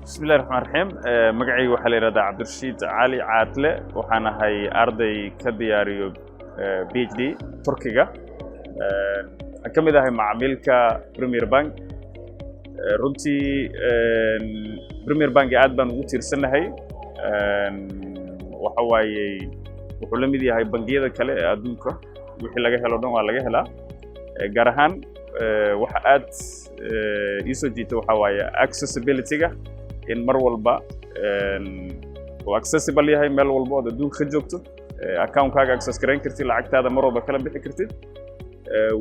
بسم الله الرحمن الرحيم مقعي وحالي رضا عبد الرشيد علي عاتلة وحانا هاي أرضي كدياريو بي اتش دي تركيا كميدا هاي معاملك بريمير بانك runtii Premier Bank aad baan ugu tiirsanahay waxa waaye wuxuu la mid yahay bangiyada kale ee adduunka wixii laga helo dhan waa laga helaa gaar ahaan waxa aad isoo jiita waxa waaye accessibility-ga in mar walba oo accessible yahay meel walba oo adduunka ka joogto account-kaaga access gareyn kartid lacagtaada mar walba kala bixi kartid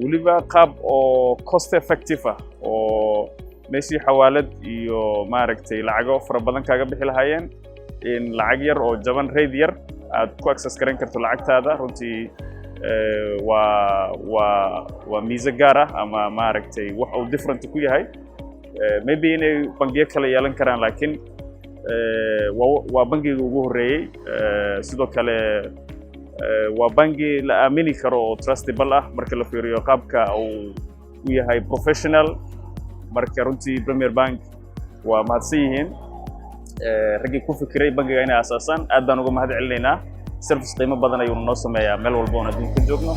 waliba qaab oo cost effective ah oo meeshii xawaalad iyo maaragtay lacago fara badan kaaga bixi lahaayeen in lacag yar oo jaban rate yar aad ku access gareyn karto lacagtaada runtii waa miisa gaar ah ama maaragtay wax uu different ku yahay maybe inay bangiyo kale yeelan karaan laakiin waa bangiga ugu horeeyay sidoo kale waa bangi la aamini karo oo trustable ah marka la fiiriyo qaabka uu u yahay professional marka runtii Premier Bank waa mahadsan yihiin ragii ku fikiray bangiga inay aasaasan aad baan uga mahad celinaynaa service qiimo badan ayuu noo sameeyaa meel walba oo adduunka joogno